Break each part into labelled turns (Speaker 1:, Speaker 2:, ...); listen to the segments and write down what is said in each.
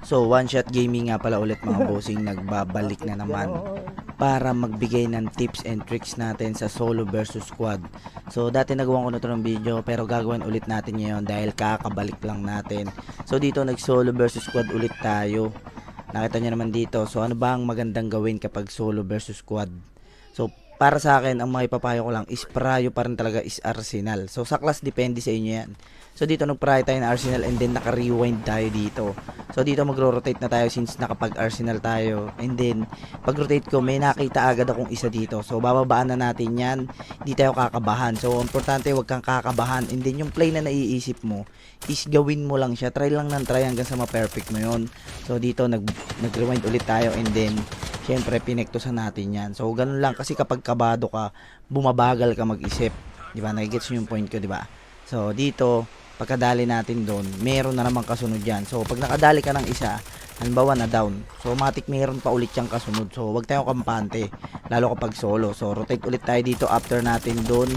Speaker 1: So, One Shot Gaming nga pala ulit mga bossing, nagbabalik na naman para magbigay ng tips and tricks natin sa solo versus squad. So, dati nagawa ko na ito ng video pero gagawin ulit natin ngayon dahil kakabalik lang natin. So, dito nag-solo versus squad ulit tayo. Nakita nyo naman dito. So, ano ba ang magandang gawin kapag solo versus squad? So, para sa akin, ang mga ipapayo ko lang is prayo pa rin talaga is Arsenal. So, sa class, depende sa inyo yan. So, dito nag-prayo tayo ng Arsenal and then naka-rewind tayo dito. So, dito magro-rotate na tayo since nakapag-Arsenal tayo. And then, pag-rotate ko, may nakita agad akong isa dito. So, bababaan na natin yan. Hindi tayo kakabahan. So, importante, huwag kang kakabahan. And then, yung play na naiisip mo, is gawin mo lang siya. Try lang ng try hanggang sa ma-perfect mo yun. So, dito, nag-rewind ulit tayo and then, syempre, pinektusan natin yan. So, ganun lang. Kasi kapag kabado ka, bumabagal ka mag-isip. Diba? Nagigets nyo yung point ko, diba? So, dito, pagkadali natin doon, meron na naman kasunod yan. So, pag nakadali ka ng isa, halimbawa na down. So, automatic meron pa ulit yung kasunod. So, wag tayong kampante. Lalo kapag solo. So, rotate ulit tayo dito after natin doon.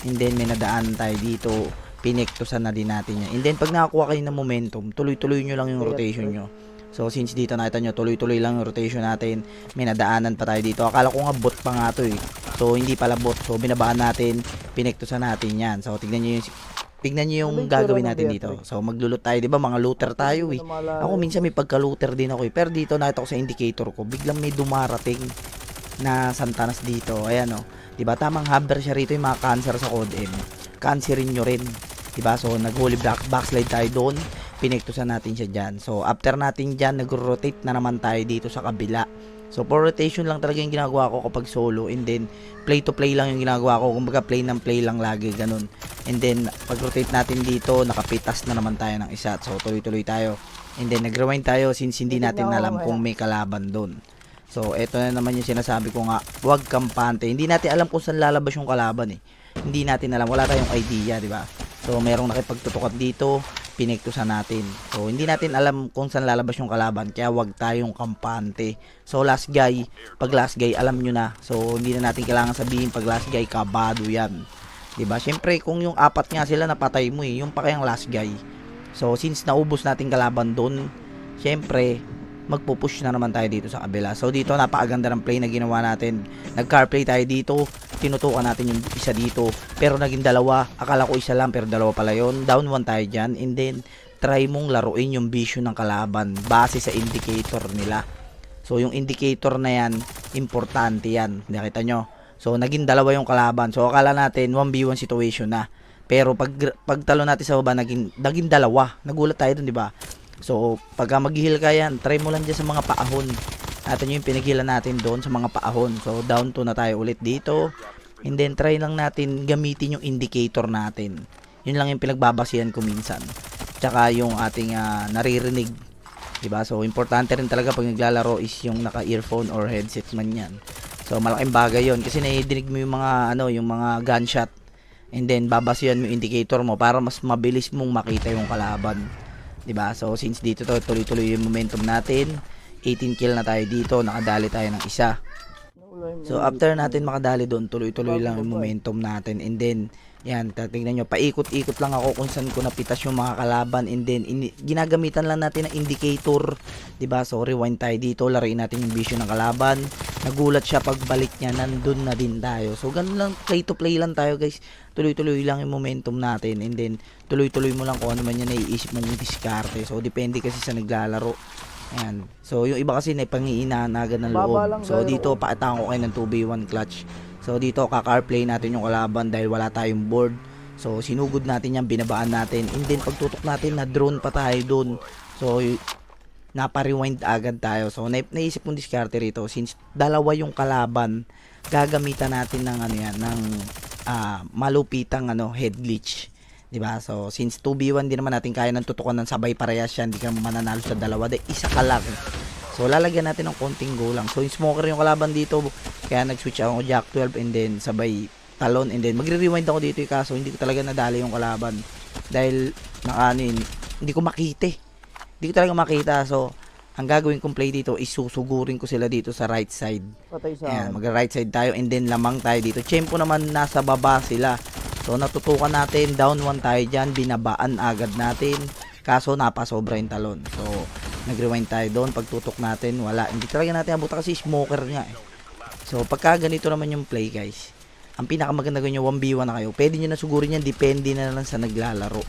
Speaker 1: And then, may nadaan tayo dito. Pinektusan na din natin yan. And then, pag nakakuha kayo ng momentum, tuloy-tuloy nyo lang yung rotation nyo. So, since dito nakita nyo, tuloy-tuloy lang yung rotation natin. May nadaanan pa tayo dito. Akala ko nga bot pa nga to eh. So, hindi pala bot. So, binabaan natin. Pinektusan natin yan. So, tignan nyo yung gagawin natin dito. So, maglulot tayo. Diba, mga looter tayo eh. Ako minsan may pagka-looter din ako eh. Pero dito, nakita ko sa indicator ko, biglang may dumarating na Santanas dito. Ayan o. Diba, tamang hover siya rito yung mga cancer sa Code M. Cancerin nyo rin. Diba, so, nag-holy backslide tayo doon. Pinektusan natin siya dyan. So, after natin dyan, nag-rotate na naman tayo dito sa kabila. So, for rotation lang talaga yung ginagawa ko kapag solo. And then, play to play lang yung ginagawa ko. Kumbaga, play ng play lang lagi. Ganun. And then, pag-rotate natin dito, nakapitas na naman tayo ng isa. So, tuloy-tuloy tayo. And then, nag-rewind tayo since hindi natin alam kung may kalaban doon. So, eto na naman yung sinasabi ko nga. Huwag kampante. Hindi natin alam kung saan lalabas yung kalaban eh. Hindi natin alam. Wala tayong idea, di ba? So, merong nakipagtutukat dito. Pinektusan natin. So, hindi natin alam kung saan lalabas yung kalaban. Kaya wag tayong kampante. So, last guy. Pag last guy, alam nyo na. So, hindi na natin kailangan sabihin pag last guy, kabado yan. Diba? Siyempre, kung yung apat nga sila, napatay mo eh. Yung pa kayang last guy. So, since naubos natin kalaban doon, siyempre, magpupush na naman tayo dito sa kabila. So, dito, napakaganda ng play na ginawa natin. Nag-car play tayo dito. Tinutukan natin yung isa dito. Pero naging dalawa. Akala ko isa lang, pero dalawa pala yun. Down 1 tayo dyan. And then, try mong laruin yung vision ng kalaban base sa indicator nila. So, yung indicator na yan, importante yan. Nakita nyo? So, naging dalawa yung kalaban. So, akala natin 1v1 situation na. Pero, pag talo natin sa baba, naging dalawa. Nagulat tayo dun, di ba? So, pagka mag-heal ka yan, try mo lang dyan sa mga paahon. Natin yung pinaghilan natin doon sa mga paahon. So, down 2 na tayo ulit dito. And then, try lang natin gamitin yung indicator natin. Yun lang yung pinagbabasihan ko minsan. Tsaka yung ating naririnig. Diba? So, importante rin talaga pag naglalaro is yung naka-earphone or headset man yan. So, malaking bagay yun. Kasi naidinig mo yung mga, yung mga gunshot. And then, babasihan mo yung indicator mo para mas mabilis mong makita yung kalaban. Diba? So, since dito to, tuloy-tuloy yung momentum natin. 18 kill na tayo dito. Nakadali tayo ng isa. So, after natin makadali doon, tuloy-tuloy lang yung momentum natin. And then, yan, tingnan nyo, paikot-ikot lang ako kung saan ko napitas yung mga kalaban. And then, ginagamitan lang natin ng indicator. Diba? So, rewind tayo dito. Laruin natin yung vision ng kalaban. Nagulat siya pagbalik niya. Nandun na din tayo. So, ganun lang. Play-to-play lang tayo, guys. Tuloy-tuloy lang yung momentum natin. And then, tuloy-tuloy mo lang kung ano man yan naiisip mo yung diskarte. So, depende kasi sa naglalaro. Ayan. So, yung iba kasi na pangiinanagan ng loob. So, dito, pakitaan ko kayo ng 2v1 clutch. So, dito, kaka-play natin yung kalaban dahil wala tayong board. So, sinugod natin yan, binabaan natin. And then, pagtutok natin, na-drone pa tayo dun. So, napa-rewind agad tayo. So, naisip kong diskarte rito. Since dalawa yung kalaban, gagamitan natin ng, ng malupitang, head glitch. Diba? So, since 2v1 din naman natin kaya ng tutukan ng sabay parehas yan, hindi ka mananalo sa dalawa, dahil isa ka lang. So, lalagyan natin ng konting go lang. So, yung smoker yung kalaban dito, kaya nag-switch ako Jack 12 and then sabay talon and then magre-rewind ako dito kaso hindi ko talaga nadali yung kalaban. Dahil, hindi ko makita. Hindi ko talaga makita. So, ang gagawin kong play dito is susugurin ko sila dito sa right side. Ayan, mag-right side tayo and then lamang tayo dito. Tempo naman nasa baba sila. So, natutukan natin, down 1 tayo dyan, binabaan agad natin, kaso napasobra yung talon. So, Nag-rewind tayo doon. Pagtutok natin, wala. Hindi talaga natin abutan kasi smoker nga eh. So, pagka ganito naman yung play guys, ang pinakamaganda gawin nyo, 1v1 na kayo. Pwede nyo na sugurin yan, depende na lang sa naglalaro.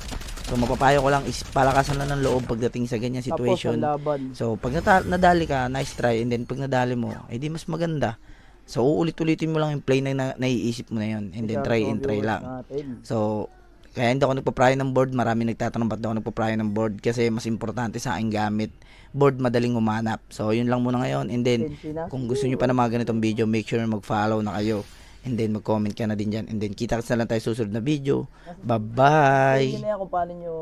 Speaker 1: So, mapapayo ko lang is palakasan lang ng loob pagdating sa ganyan situation.
Speaker 2: Tapos ang laban.
Speaker 1: So, pag nadali ka, nice try. And then, pag nadali mo, di mas maganda. So, uulit-ulitin mo lang yung play na naiisip mo na yun. And then, try and try lang. So, kaya hindi ako nagpa-pry ng board. Marami nagtatanong ba't ako nagpa-pry ng board. Kasi mas importante sa aking gamit. Board madaling umanap. So, yun lang muna ngayon. And then, kung gusto nyo pa na mga ganitong video, make sure mag-follow na kayo. And then, mag-comment ka na din dyan. And then, kita-kits na lang tayo susunod na video. Bye-bye!
Speaker 2: Hindi na yan kung paano nyo